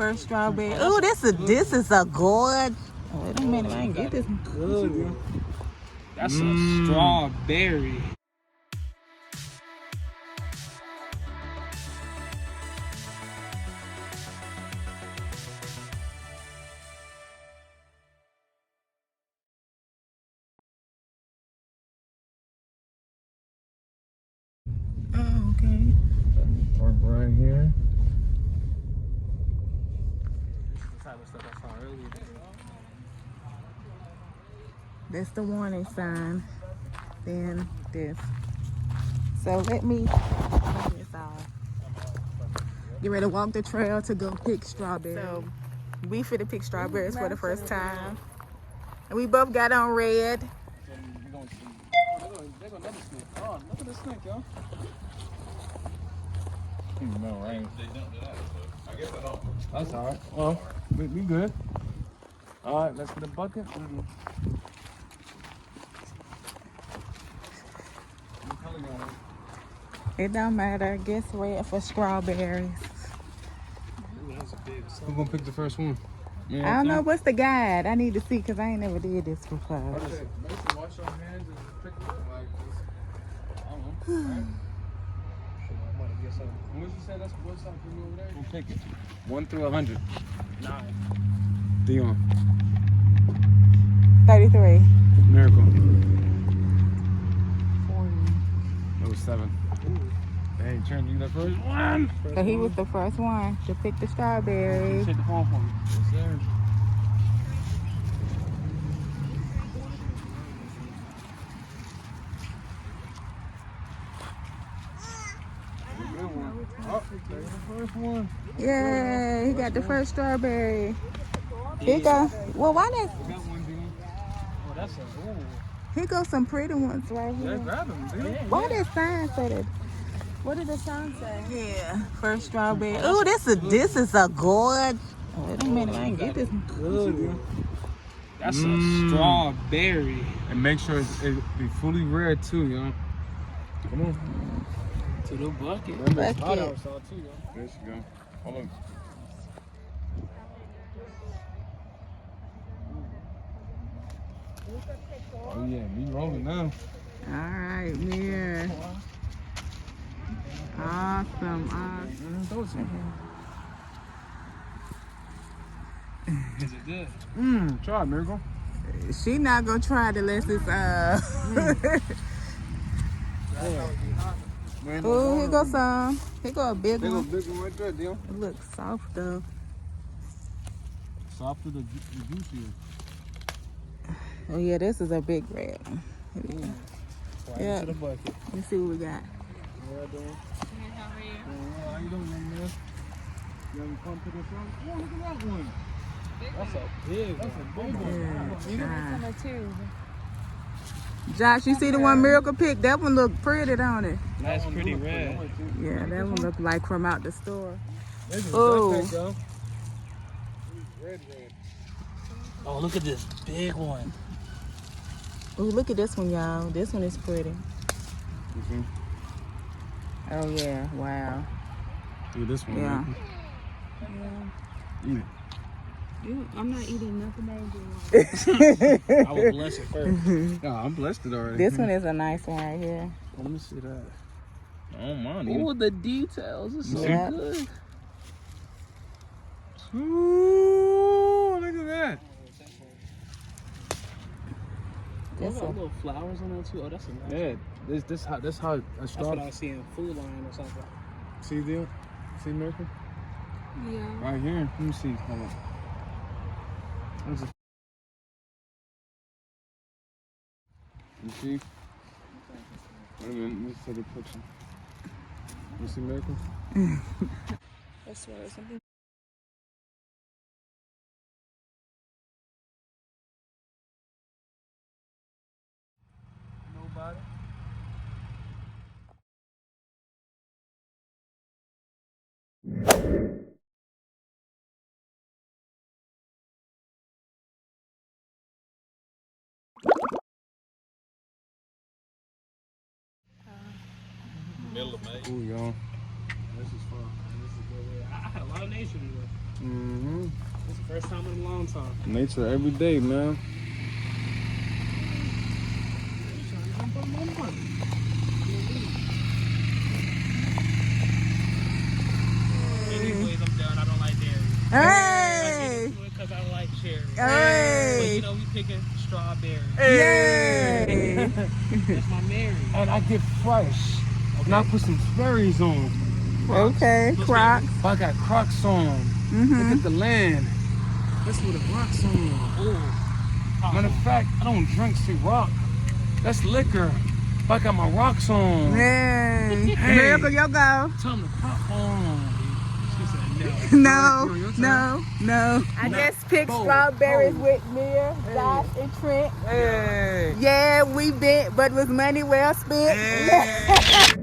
First strawberry. Oh, this is a good. Wait a minute, I can get this. Good. That's a strawberry. Oh, okay. Park right here. This is the type of stuff I saw earlier. That's the warning sign. Then this. So let me turn this off. Get ready to walk the trail to go pick strawberries. So we finna pick strawberries for the first time. And we both got on red. They're gonna never snake. Oh, look at this snake, y'all. No, right? They don't do that, so I guess I don't. That's all right. Well, we good. All right, let's get a bucket. It don't matter. Guess red for strawberries. Who's gonna pick the first one? I don't know. What's the guide? I need to see because I ain't never did this before. Mason, wash your hands and pick it like this. I don't know. Right? What you say? That's what's up for you over there? We'll pick it. 1 through 100. 9. Dionne. 33. Miracle. 40. That was 7. Hey, Trent, you the first one. So he was the first one to pick the strawberries. Hit the phone for me. Yes, sir. Oh, there's the first one. Yay, he got the first strawberry. Here you go. Well, why not? We got one, Dionne. Oh, that's a ooh. Here goes some pretty ones right Yeah, here. grab them, dude. Why that sign say that? What did the sign say? Yeah, first strawberry. Oh, this is a good. Wait a minute, I can get this. Good, dude. That's a strawberry. And make sure it be fully red too, yo. Come on. To the bucket. Bucket. Hot outside too, yo. There she go. Hold on. Oh yeah, we rolling now. All right, yeah. Awesome. Is it good? Try it, Miracle. She not gonna try it unless it's Oh, here goes some. Here go a big one. Big one right there, Dionne. It looks soft though. Softer the juicier. Oh yeah, this is a big red one. Yeah. To the bucket. Let's see what we got. How you doing? How you doing, young man? You haven't come to the front? Oh, look at that one. That's a big one. Josh, you see the one Miracle picked? That one look pretty, don't it? That's pretty red. Yeah, that one look like from out the store. Oh. Oh, look at this big one. Oh, look at this one, y'all. This one is pretty. Oh yeah, wow. Look at this one. Yeah. Eat it. I'm not eating nothing more. I will bless it first. No, I'm blessed it already. This one is a nice one right here. Oh, let me see that. Oh, man. Oh, the details are so Yeah. good. Ooh, look at that. There's little flowers on there too. Oh, that's a nice. Yeah, this how a That's what straw. I was seeing Food Line or something. See there? See Miracle? Yeah. Right here. Let me see. Hold on. There's a... You see? Wait a minute. Let me take a picture. You see Miracle? I swear something. Nobody. Middle of May. Ooh, y'all. This is fun. This is a good way. I had a lot of nations. First time in a long time. Nature every day, man. Anyways, I'm done. I don't like dairy. Hey! Because I like cherry. But Hey! you know, we picking strawberry. Yay! That's my Mary. And I get fresh. And I put some berries on. Okay, Crocs. I got Crocs on. Look at the land. That's where the rocks on. Ooh. Matter of fact, I don't drink Ciroc. That's liquor. I got my rocks on. Yay! Hey. Miracle, yo go. Time to pop on. She said no. No. I just picked strawberries with Mia, Josh, and Trent. Hey. Yeah, we bit, but was money well spent. Hey.